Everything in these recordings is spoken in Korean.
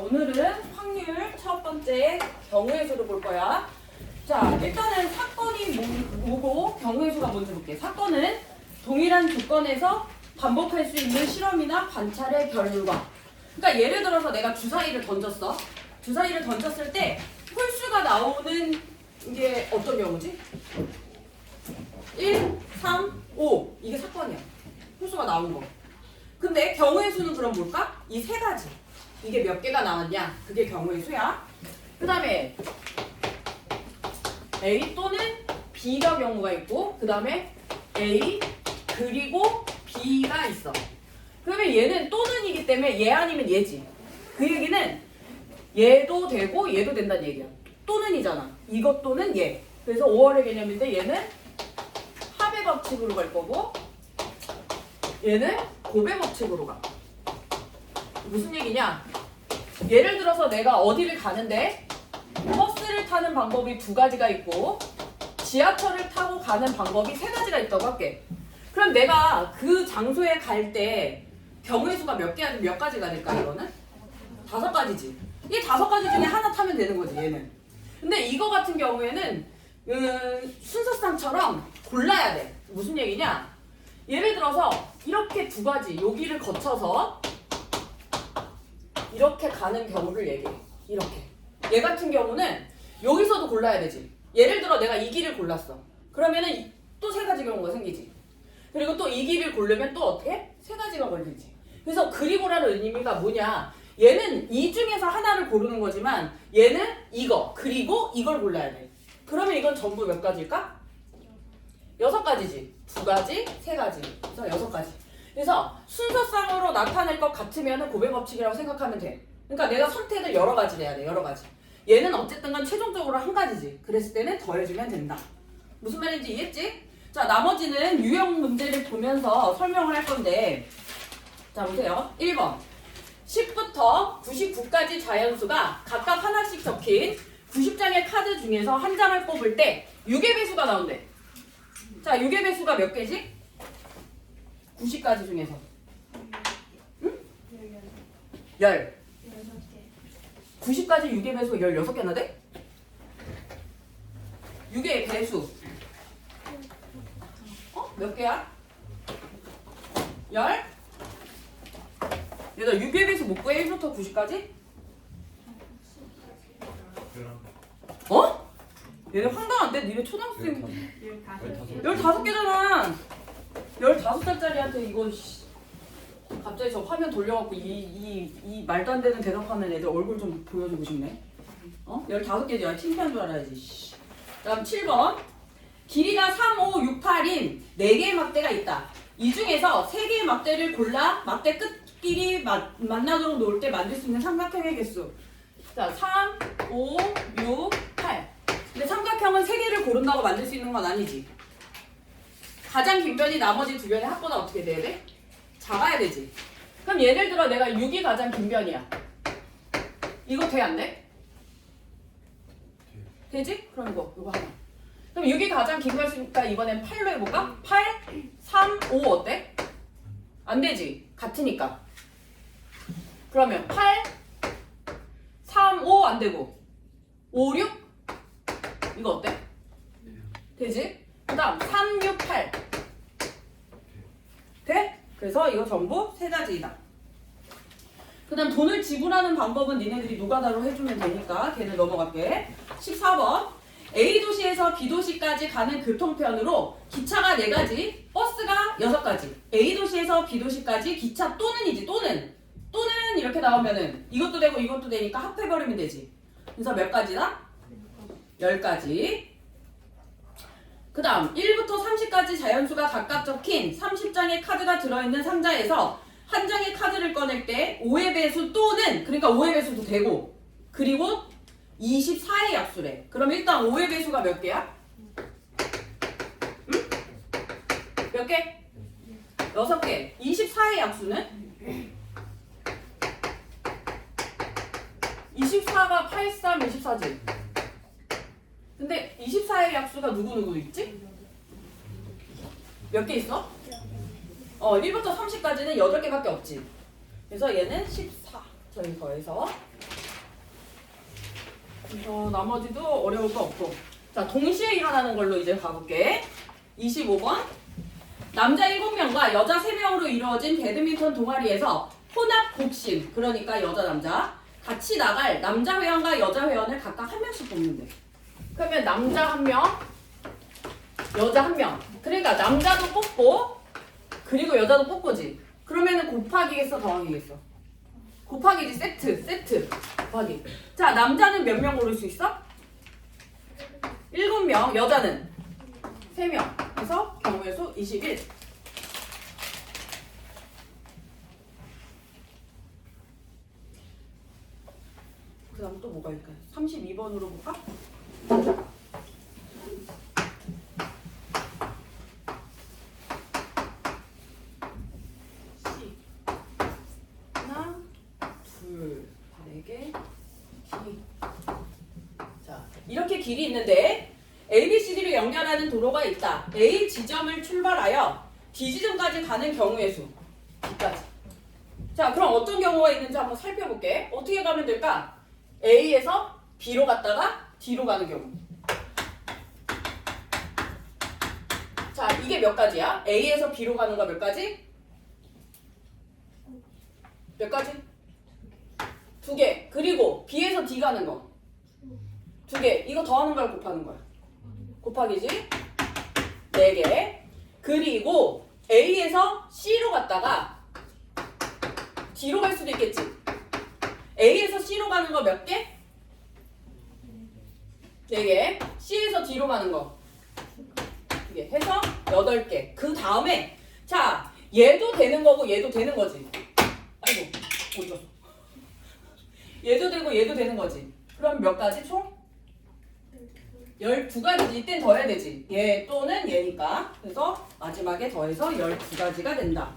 오늘은 확률 첫 번째 경우의 수를 볼 거야. 자, 일단은 사건이 뭐고 경우의 수가 뭔지 볼게. 사건은 동일한 조건에서 반복할 수 있는 실험이나 관찰의 결과. 그러니까 예를 들어서 내가 주사위를 던졌어. 주사위를 던졌을 때 홀수가 나오는 게 어떤 경우지? 1, 3, 5. 이게 사건이야. 홀수가 나온 거. 근데 경우의 수는 그럼 뭘까? 이 세 가지. 이게 몇 개가 나왔냐? 그게 경우의 수야. 그 다음에 A 또는 B가 경우가 있고, 그 다음에 A 그리고 B가 있어. 그러면 얘는 또는이기 때문에 얘 아니면 얘지. 그 얘기는 얘도 되고 얘도 된다는 얘기야. 또는이잖아. 이것 또는 얘. 그래서 5월의 개념인데 얘는 합의 법칙으로 갈 거고 얘는 곱의 법칙으로 가. 무슨 얘기냐? 예를 들어서 내가 어디를 가는데 버스를 타는 방법이 두 가지가 있고 지하철을 타고 가는 방법이 세 가지가 있다고 할게. 그럼 내가 그 장소에 갈 때 경우의 수가 몇 가지가 될까? 이거는? 5가지지. 이 5가지 중에 하나 타면 되는 거지, 얘는. 근데 이거 같은 경우에는 순서상처럼 골라야 돼. 무슨 얘기냐? 예를 들어서 이렇게 두 가지 여기를 거쳐서 이렇게 가는 경우를 얘기해. 이렇게. 얘 같은 경우는 여기서도 골라야 되지. 예를 들어 내가 이 길을 골랐어. 그러면은 또 세 가지 경우가 생기지. 그리고 또 이 길을 고르면 또 어떻게? 세 가지가 걸리지. 그래서 그리고라는 의미가 뭐냐? 얘는 이 중에서 하나를 고르는 거지만 얘는 이거 그리고 이걸 골라야 돼. 그러면 이건 전부 몇 가지일까? 6가지지. 2가지, 3가지. 그래서 6가지. 그래서 순서상으로 나타낼 것 같으면 곱의 법칙이라고 생각하면 돼. 그러니까 내가 선택을 여러 가지를 해야 돼. 여러 가지. 얘는 어쨌든 간 최종적으로 한 가지지. 그랬을 때는 더해주면 된다. 무슨 말인지 이해했지? 자, 나머지는 유형 문제를 보면서 설명을 할 건데, 자 보세요. 1번 10부터 99까지 자연수가 각각 하나씩 적힌 90장의 카드 중에서 한 장을 뽑을 때 6의 배수가 나온대. 자, 6의 배수가 몇 개지? 90가지 중에서 응? 10. 90까지 6의 배수가 16개나 돼? 6의 배수 몇 개야? 10? 얘들아 6의 배수 못 구해? 1부터 90까지? 어? 얘네 황당한데? 니네 초등학생 15개잖아 15살짜리한테 이거 갑자기 저 화면 돌려갖고 이 말도 안 되는 대답하는 애들 얼굴 좀 보여주고 싶네. 15개지. 야, 창피한 줄 알아야지. 다음 7번 길이가 3, 5, 6, 8인 4개의 막대가 있다. 이 중에서 3개의 막대를 골라 막대 끝끼리 만나도록 놓을 때 만들 수 있는 삼각형의 개수. 자, 3, 5, 6, 8. 근데 삼각형은 3개를 고른다고 만들 수 있는 건 아니지. 가장 긴 변이 나머지 두 변의 합보다 어떻게 돼야 돼? 작아야 되지. 그럼 예를 들어 내가 6이 가장 긴 변이야. 이거 돼, 안 돼? 되지? 그럼 이거 하나. 그럼 6이 가장 긴 거였으니까 이번엔 8로 해볼까? 8, 3, 5 어때? 안 되지. 같으니까. 그러면 8, 3, 5 안 되고 5, 6? 이거 어때? 되지? 그 다음 3, 6, 8 돼? 그래서 이거 전부 3가지이다. 그 다음 돈을 지불하는 방법은 니네들이 노가다로 해주면 되니까 걔는 넘어갈게. 14번 A도시에서 B도시까지 가는 교통편으로 기차가 4가지, 버스가 6가지. A도시에서 B도시까지 기차 또는이지. 또는 이렇게 나오면은 이것도 되고 이것도 되니까 합해버리면 되지. 그래서 몇 가지다? 10가지. 그 다음 1부터 30까지 자연수가 각각 적힌 30장의 카드가 들어있는 상자에서 한 장의 카드를 꺼낼 때 5의 배수 또는, 그러니까 5의 배수도 되고, 그리고 24의 약수래. 그럼 일단 5의 배수가 몇 개야? 응? 몇 개? 6개. 24의 약수는? 24가 8, 3, 24지. 근데 24의 약수가 누구 있지? 몇 개 있어? 1부터 30까지는 8개밖에 없지. 그래서 얘는 14. 저희 더해서 그래서 나머지도 어려울 거 없고. 자, 동시에 일어나는 걸로 이제 가볼게. 25번. 남자 7명과 여자 3명으로 이루어진 배드민턴 동아리에서 혼합 복심, 그러니까 여자 남자 같이 나갈 남자 회원과 여자 회원을 각각 한 명씩 뽑는데. 그러면 남자 1명, 여자 1명. 그러니까 남자도 뽑고 그리고 여자도 뽑고지. 그러면은 곱하기겠어, 더하기겠어? 곱하기지. 세트 곱하기. 자, 남자는 몇 명 고를 수 있어? 7명, 여자는 3명. 그래서 경우의 수 21. 그 다음 또 뭐가 있을까요? 32번으로 볼까? 하나, 둘, 4개, 길이. 자, 이렇게 길이 있는데 A, B, C, D를 연결하는 도로가 있다. A 지점을 출발하여 D 지점까지 가는 경우의 수. D까지. 자, 그럼 어떤 경우가 있는지 한번 살펴볼게. 어떻게 가면 될까? A에서 B로 갔다가 D로 가는 경우. 자, 이게 몇 가지야? A에서 B로 가는 거 몇 가지? 몇 가지? 2개. 그리고 B에서 D 가는 거 2개. 이거 더하는 걸 곱하는 거야. 곱하기지? 4개. 그리고 A에서 C로 갔다가 D로 갈 수도 있겠지. A에서 C로 가는 거 몇 개? 4개. C에서 D로 가는 거 2개. 해서 8개. 그 다음에 자, 얘도 되는 거고 얘도 되는 거지. 아이고, 어디 갔어? 얘도 되고 얘도 되는 거지. 그럼 몇 가지 총? 12가지지. 이땐 더해야 되지. 얘 또는 얘니까. 그래서 마지막에 더해서 12가지가 된다.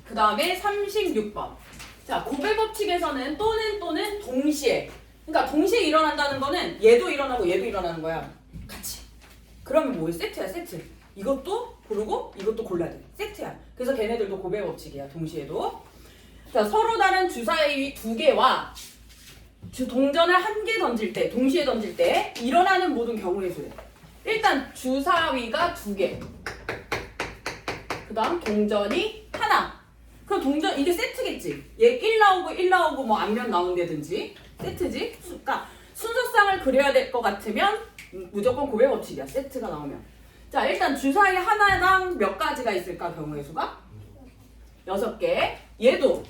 그 다음에 36번. 자, 고배 법칙에서는 또는 동시에. 그러니까 동시에 일어난다는 거는 얘도 일어나고 얘도 일어나는 거야. 같이. 그러면 뭐야? 세트야, 세트. 이것도 고르고 이것도 골라야 돼. 세트야. 그래서 걔네들도 고배 법칙이야. 동시에도. 자, 서로 다른 주사위 2개와 동전을 1개 던질 때, 동시에 던질 때 일어나는 모든 경우의 수래. 일단 주사위가 2개. 그 다음 동전이 하나. 그럼 동전 이게 세트겠지. 얘 1 나오고 1 나오고 뭐 앞면 나온다든지 세트지. 그러니까 순서상을 그려야 될 것 같으면 무조건 고배 법칙이야. 세트가 나오면. 자, 일단 주사위 하나당 몇 가지가 있을까? 경우의 수가 6개. 얘도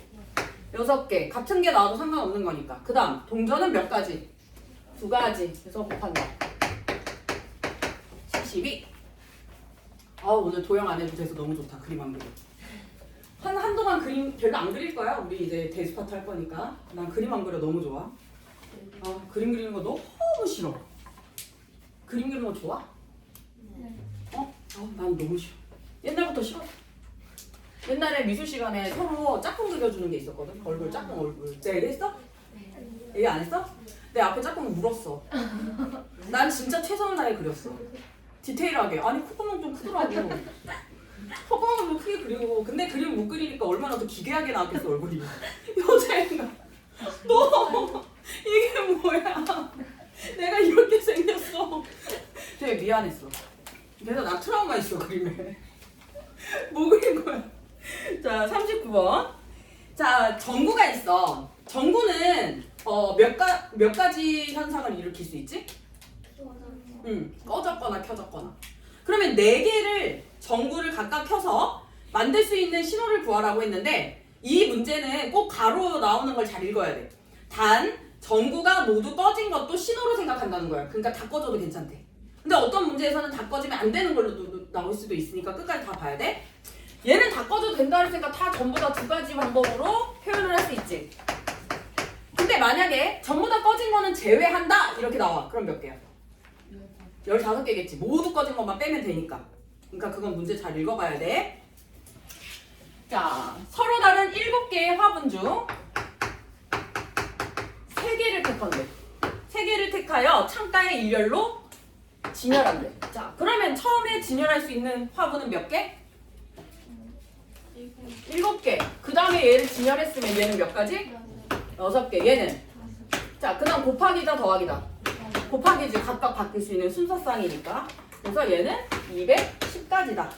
6개. 같은 게 나와도 상관없는 거니까. 그 다음 동전은 몇 가지? 2가지. 그래서 곱한다. 12. 오늘 도형 안 해도 돼서 너무 좋다. 그림 안 그려. 한동안 그림 별로 안 그릴 거야. 우리 이제 데스파트 할 거니까. 난 그림 안 그려 너무 좋아. 그림 그리는 거 너무 싫어. 그림 그리는 거 좋아? 난 너무 싫어. 옛날부터 싫어. 옛날에 미술 시간에 서로 짝꿍 그려주는 게 있었거든. 얼굴 짝꿍 얼굴. 내가 얘기했어? 얘기 안 했어? 내 앞에 짝꿍 물었어. 난 진짜 최선을 다해 그렸어. 디테일하게. 아니 콧구멍 좀 크더라고. 콧구멍을 좀 크게 그리고. 근데 그림 못 그리니까 얼마나 더 기괴하게 나왔겠어 얼굴이. 여자애가 너 이게 뭐야. 내가 이렇게 생겼어. 되게 미안했어. 그래서 나 트라우마 있어 그림에. 뭐 그린 거야. 자, 39번. 자, 전구가 있어. 전구는 몇 가지 현상을 일으킬 수 있지? 꺼졌거나 켜졌거나. 그러면 4개를 전구를 각각 켜서 만들 수 있는 신호를 구하라고 했는데 이 문제는 꼭 가로 나오는 걸 잘 읽어야 돼. 단 전구가 모두 꺼진 것도 신호로 생각한다는 거야. 그러니까 다 꺼져도 괜찮대. 근데 어떤 문제에서는 다 꺼지면 안 되는 걸로 나올 수도 있으니까 끝까지 다 봐야 돼. 얘는 다 꺼져도 된다 했으니까 다 전부 다 2가지 방법으로 표현을 할 수 있지. 근데 만약에 전부 다 꺼진 거는 제외한다 이렇게 나와. 그럼 몇 개야? 15개겠지. 모두 꺼진 것만 빼면 되니까. 그러니까 그건 문제 잘 읽어봐야 돼. 자, 서로 다른 7개의 화분 중 3개를 택한대. 3개를 택하여 창가의 일렬로 진열한대. 자, 그러면 처음에 진열할 수 있는 화분은 몇 개? 7개. 그 다음에 얘를 진열했으면 얘는 몇 가지? 6개. 얘는 자 그다음 곱하기다 더하기다. 곱하기지 각각 바뀔 수 있는 순서쌍이니까. 그래서 얘는 210까지다.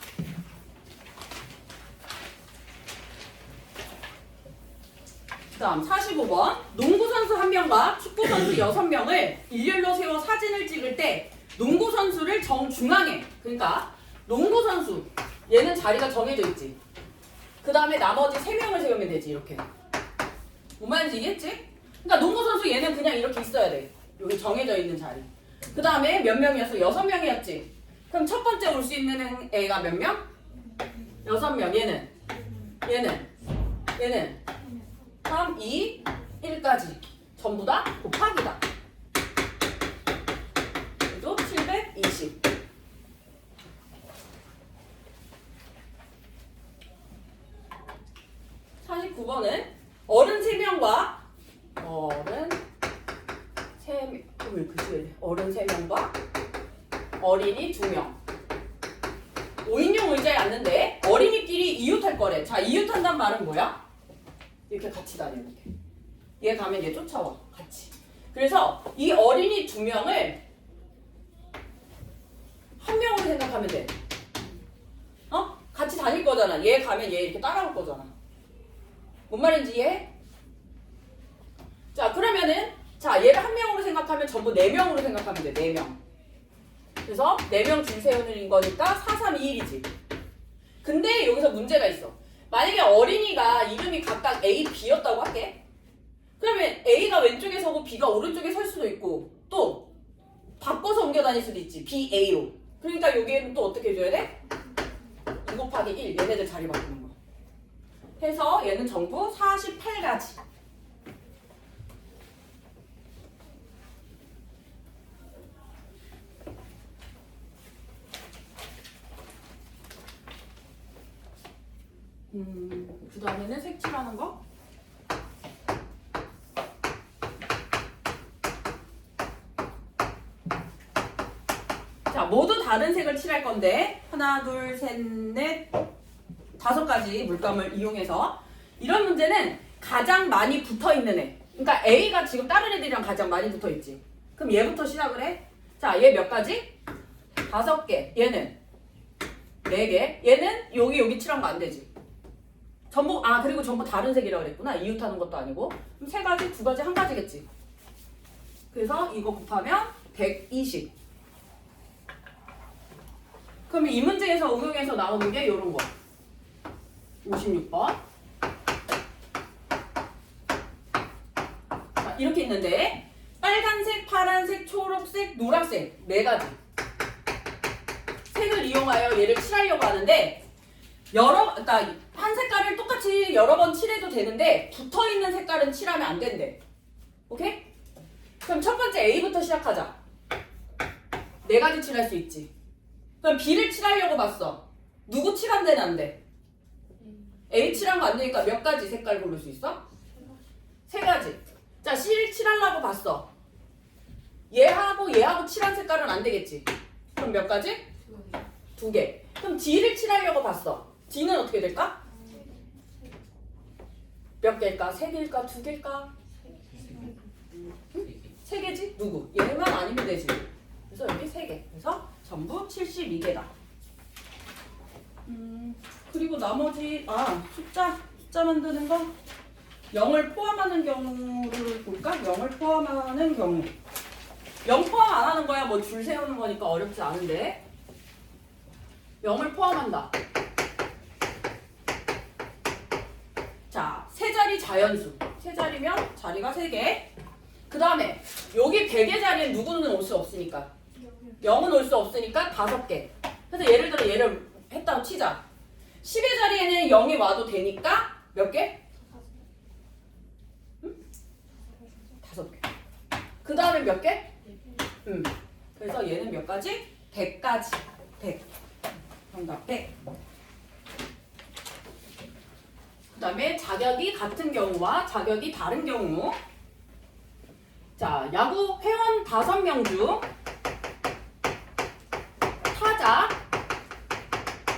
다음 45번. 농구선수 1명과 축구선수 6명을 일렬로 세워 사진을 찍을 때 농구선수를 정중앙에, 그러니까 농구선수 얘는 자리가 정해져 있지. 그 다음에 나머지 3명을 세우면 되지. 이렇게. 뭔 말인지 이해했지? 그러니까 농구선수 얘는 그냥 이렇게 있어야 돼. 여기 정해져 있는 자리. 그 다음에 몇 명이었어? 6명이었지. 그럼 첫 번째 올 수 있는 애가 몇 명? 6명. 얘는 3, 2, 1까지 전부 다 곱하기다. 그래도 720. (49번은) 어른 3명과 어른 3명과 어린이 2명. 5인용 의자에 앉는데 어린이끼리 이웃할 거래. 자, 이웃한다는 말은 뭐야? 이렇게 같이 다녀. 이렇게. 얘 가면 얘 쫓아와. 같이. 그래서 이 어린이 2명을 한 명으로 생각하면 돼. 같이 다닐 거잖아. 얘 가면 얘 이렇게 따라올 거잖아. 뭔 말인지 이해해? 자, 그러면은 얘를 한 명으로 생각하면 전부 4명으로 생각하면 돼. 4명. 그래서 4명 줄 세우는 거니까 4, 3, 2, 1이지. 근데 여기서 문제가 있어. 만약에 어린이가 이름이 각각 A, B였다고 할게. 그러면 A가 왼쪽에 서고 B가 오른쪽에 설 수도 있고 또 바꿔서 옮겨 다닐 수도 있지. B, A로. 그러니까 여기에는 또 어떻게 해줘야 돼? 2 곱하기 1. 얘네들 자리 바꾸는 거. 해서 얘는 전부 48가지. 그 다음에는 색칠하는 거. 자, 모두 다른 색을 칠할 건데 하나, 둘, 셋, 넷, 5가지 물감을 이용해서. 이런 문제는 가장 많이 붙어있는 애. 그러니까 A가 지금 다른 애들이랑 가장 많이 붙어있지. 그럼 얘부터 시작을 해. 자, 얘 몇 가지? 5개. 얘는 4개. 얘는 여기 칠한 거 안 되지. 전부 그리고 전부 다른 색이라고 그랬구나. 이웃하는 것도 아니고. 그럼 3가지, 2가지, 1가지겠지. 그래서 이거 곱하면 120. 그럼 이 문제에서 응용해서 나오는 게 이런 거. 56번. 자, 이렇게 있는데 빨간색, 파란색, 초록색, 노란색 4가지 색을 이용하여 얘를 칠하려고 하는데 그러니까 한 색깔을 똑같이 여러 번 칠해도 되는데 붙어있는 색깔은 칠하면 안 된대. 오케이? 그럼 첫 번째 A부터 시작하자. 4가지 칠할 수 있지. 그럼 B를 칠하려고 봤어. 누구 칠한 데는 안 돼? A 칠한 거 안 되니까 몇 가지 색깔 고를 수 있어? 3가지. 자, C를 칠하려고 봤어. 얘하고 칠한 색깔은 안 되겠지. 그럼 몇 가지? 2개. 그럼 D를 칠하려고 봤어. D는 어떻게 될까? 몇 개일까? 3개일까? 2개일까? 3개지? 누구? 얘만 아니면 되지. 그래서 여기 3개. 그래서 전부 72개다. 그리고 나머지 숫자 만드는 거 0을 포함하는 경우를 볼까? 0을 포함하는 경우 0 포함 안 하는 거야. 뭐 줄 세우는 거니까 어렵지 않은데 0을 포함한다. 자, 3자리 자연수. 3자리면 자리가 3개. 그 다음에 여기 100의 자리에 누구는 올 수 없으니까 0은 올 수 없으니까 5개. 그래서 예를 들어 얘를 했다고 치자. 10의 자리에는 0이 와도 되니까 몇 개? 5개. 그 다음에 몇 개? 그래서 얘는 몇 가지? 100가지. 100. 정답 100. 그 다음에 자격이 같은 경우와 자격이 다른 경우. 자, 야구 회원 5명 중 타자,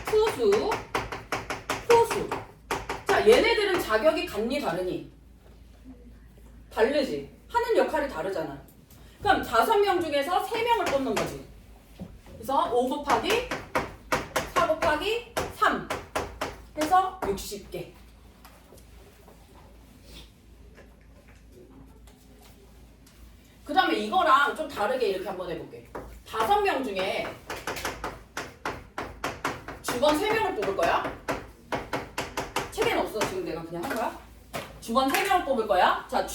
투수, 포수. 자, 얘네들은 자격이 같니 다르니? 다르지? 하는 역할이 다르잖아. 그럼 5명 중에서 3명을 뽑는 거지. 그래서 5 곱하기 4 곱하기 3 해서 60개. 그 다음에 이거랑 좀 다르게 이렇게 한번 해볼게. 5명 중에 주번 3명을 뽑을 거야. 책에는 없어. 지금 내가 그냥 한 거야. 주번 3명을 뽑을 거야. 자,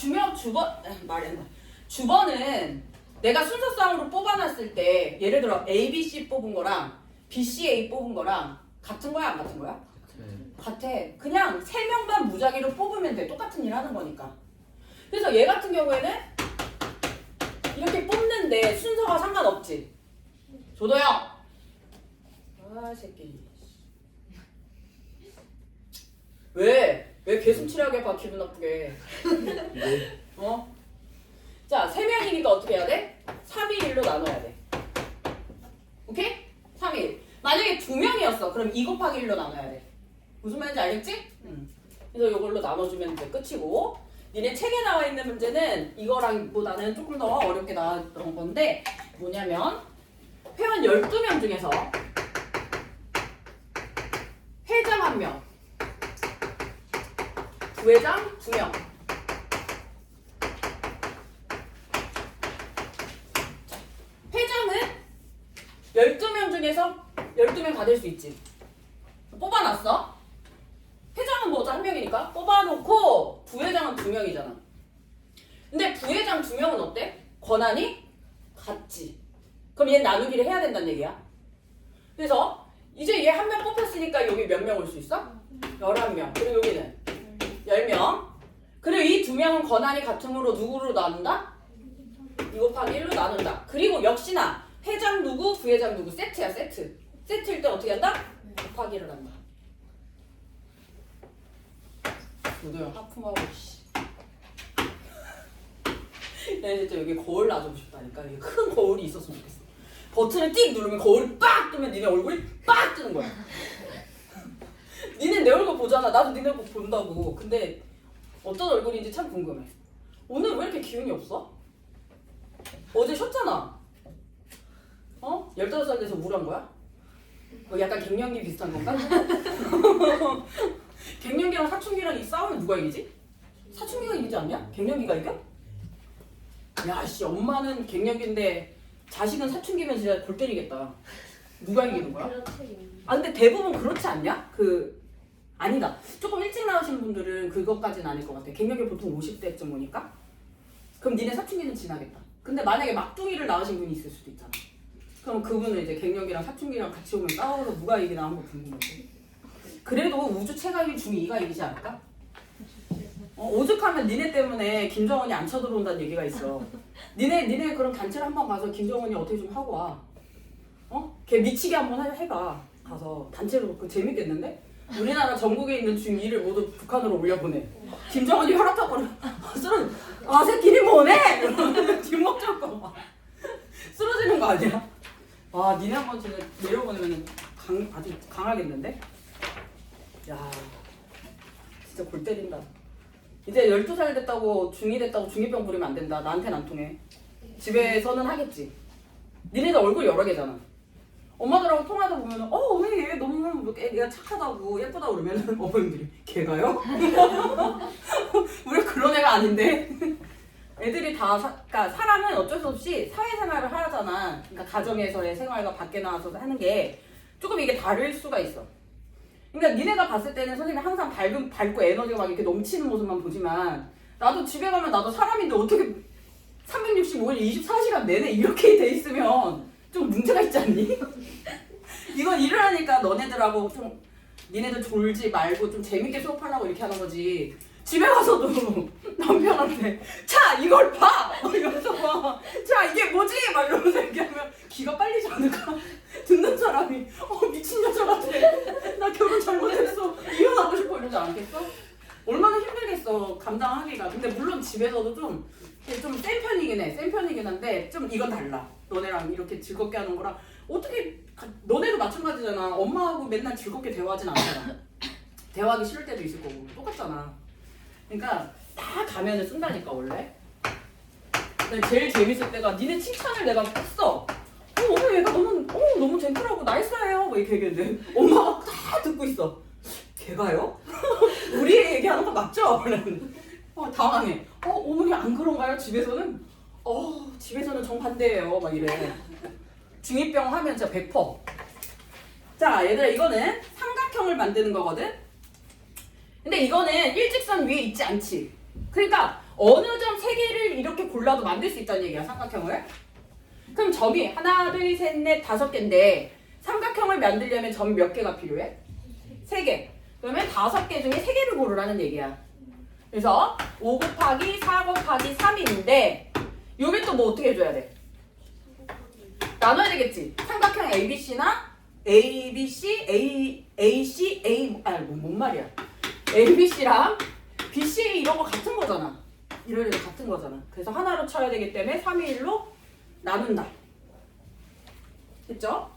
말이 안 나. 주번은 내가 순서상으로 뽑아놨을 때 예를 들어 A, B, C 뽑은 거랑 B, C, A 뽑은 거랑 같은 거야? 안 같은 거야? 같아. 그냥 3명만 무작위로 뽑으면 돼. 똑같은 일 하는 거니까. 그래서 얘 같은 경우에는 이렇게 뽑는데 순서가 상관없지. 조도영! 아, 새끼. 왜 계속 칠하게 봐, 기분 나쁘게. 어? 자, 3명이니까 어떻게 해야 돼? 3일 1로 나눠야 돼. 오케이? 3일. 만약에 2명이었어. 그럼 2 곱하기 1로 나눠야 돼. 무슨 말인지 알겠지? 응. 그래서 이걸로 나눠주면 이제 끝이고, 니네 책에 나와 있는 문제는 이거랑 보다는 조금 더 어렵게 나왔던 건데 뭐냐면 회원 12명 중에서 회장 1명, 부회장 2명. 회장은 12명 중에서 12명 다 될 수 있지. 뽑아놨어. 회장은 뭐죠? 1명이니까 뽑아놓고 부회장은 2명이잖아. 근데 부회장 2명은 어때? 권한이 같지. 그럼 얘는 나누기를 해야 된다는 얘기야. 그래서 이제 얘 1명 뽑혔으니까 여기 몇 명 올 수 있어? 11명. 그리고 여기는 10명. 그리고 이 2명은 권한이 같으므로 누구로 나눈다? 2 곱하기 1로 나눈다. 그리고 역시나 회장 누구, 부회장 누구 세트야, 세트. 세트일 때 어떻게 한다? 곱하기를 한다. 조도영 하품하고 씨. 내가 진짜 여기 거울 놔주고 싶다니까. 여기 큰 거울이 있었으면 좋겠어. 버튼을 띡 누르면 거울이 빡 뜨면 니네 얼굴이 빡 뜨는 거야. 니네 내 얼굴 보잖아. 나도 니네 얼굴 본다고. 근데 어떤 얼굴인지 참 궁금해. 오늘 왜 이렇게 기운이 없어? 어제 쉬었잖아. 어? 15살 돼서 우울한 거야? 뭐 약간 갱년기 비슷한 건가? 갱년기랑 사춘기랑 이 싸우면 누가 이기지? 사춘기가 이기지 않냐? 갱년기가 이겨? 야, 씨, 엄마는 갱년기인데 자식은 사춘기면 진짜 골 때리겠다. 누가 이기는 거야? 아, 근데 대부분 그렇지 않냐? 아니다. 조금 일찍 나오신 분들은 그것까지는 아닐 것 같아. 갱년기 보통 50대쯤 오니까? 그럼 니네 사춘기는 지나겠다. 근데 만약에 막둥이를 낳으신 분이 있을 수도 있잖아. 그럼 그분은 이제 갱년기랑 사춘기랑 같이 오면 싸워서 누가 이기나 한번 궁금해. 그래도 우주 최강이 중2가 이기지 않을까? 오죽하면 니네 때문에 김정은이 안 쳐들어온다는 얘기가 있어. 니네 그럼 단체를 한번 가서 김정은이 어떻게 좀 하고 와. 걔 미치게 한번 해가. 가서 단체로. 그 재밌겠는데? 우리나라 전국에 있는 중2를 모두 북한으로 올려보내. 김정은이 혈압하고 아, 새끼니 뭐네? 이러면 뒷목 잡고 막 쓰러지는 거 아니야? 와, 니네 한번 진짜 내려보내면 아주 강하겠는데? 야, 진짜 골 때린다. 이제 12살 됐다고 중2 됐다고 중2병 부리면 안 된다. 나한테는 안 통해. 집에서는 하겠지. 니네들 얼굴 여러 개잖아. 엄마들하고 통화하다 보면 왜 얘 너무 애가 착하다고 예쁘다고 그러면 어머님들이 걔가요? 우리 그런 애가 아닌데. 애들이 다 그러니까 사람은 어쩔 수 없이 사회생활을 하잖아. 그러니까 가정에서의 생활과 밖에 나와서 하는 게 조금 이게 다를 수가 있어. 그러니까 니네가 봤을 때는 선생님이 항상 밝고 에너지가 막 이렇게 넘치는 모습만 보지만 나도 집에 가면 나도 사람인데 어떻게 365일 24시간 내내 이렇게 돼 있으면 좀 문제가 있지 않니? 이건 일을 하니까 너네들하고 좀 니네들 졸지 말고 좀 재밌게 수업하려고 이렇게 하는 거지. 집에 가서도 남편한테 자 이걸 봐! 이러면서 막 자 이게 뭐지? 막 이러면서 얘기하면 기가 빨리지 않을까? 듣는 사람이 미친 여자 같아. 나 결혼 잘못했어. 이혼하고 싶어 이러지 않겠어? 얼마나 힘들겠어 감당하기가. 근데 물론 집에서도 좀 센 편이긴 해. 센 편이긴 한데 좀 이건 달라. 너네랑 이렇게 즐겁게 하는 거랑 어떻게 너네도 마찬가지잖아. 엄마하고 맨날 즐겁게 대화하진 않잖아. 대화하기 싫을 때도 있을 거고 똑같잖아. 그러니까 다 가면을 쓴다니까 원래. 네, 제일 재밌을 때가 니네 칭찬을 내가 했어. 오늘 얘가 너무 젠틀하고 나이스해요. 뭐 이렇게 얘기했는데 엄마가 다 듣고 있어. 걔가요? 우리 얘기하는 거 맞죠? 당황해. 어머니 안 그런가요? 집에서는? 집에서는 정반대예요. 막 이래. 중2병 하면 진짜 100%. 자, 얘들아 이거는 삼각형을 만드는 거거든? 근데 이거는 일직선 위에 있지 않지. 그러니까 어느 점 세 개를 이렇게 골라도 만들 수 있다는 얘기야, 삼각형을. 그럼 점이 하나, 둘, 셋, 넷, 5개인데 삼각형을 만들려면 점이 몇 개가 필요해? 3개. 그러면 5개 중에 3개를 고르라는 얘기야. 그래서 5 곱하기 4 곱하기 3인데 요게 또 뭐 어떻게 해줘야 돼? 나눠야 되겠지. 삼각형 ABC나 ABC, 뭔 말이야. ABC랑 BCA 이런 거 같은 거잖아. 이런 거 같은 거잖아. 그래서 하나로 쳐야 되기 때문에 3의 1로 나눈다. 됐죠?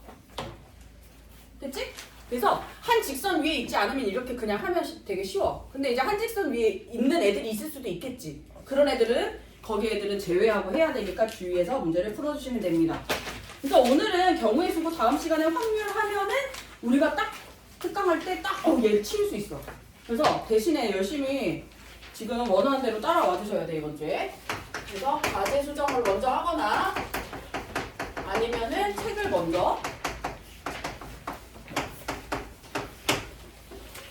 됐지? 그래서 한 직선 위에 있지 않으면 이렇게 그냥 하면 되게 쉬워. 근데 이제 한 직선 위에 있는 애들이 있을 수도 있겠지. 그런 애들은 거기 애들은 제외하고 해야 되니까 주의해서 문제를 풀어주시면 됩니다. 그래서 오늘은 경우의 수고 다음 시간에 확률하면은 우리가 딱 특강할 때 딱 얘를 치울 수 있어. 그래서 대신에 열심히 지금 원하는 대로 따라와 주셔야 돼 이번 주에. 그래서 과제 수정을 먼저 하거나 아니면은 책을 먼저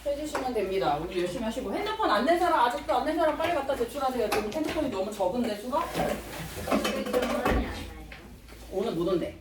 해주시면 됩니다. 우리 열심히 하시고 핸드폰 안 낸 사람 아직도 안 낸 사람 빨리 갖다 제출하세요. 지금 핸드폰이 너무 적은데 수가? 오늘 못 온대.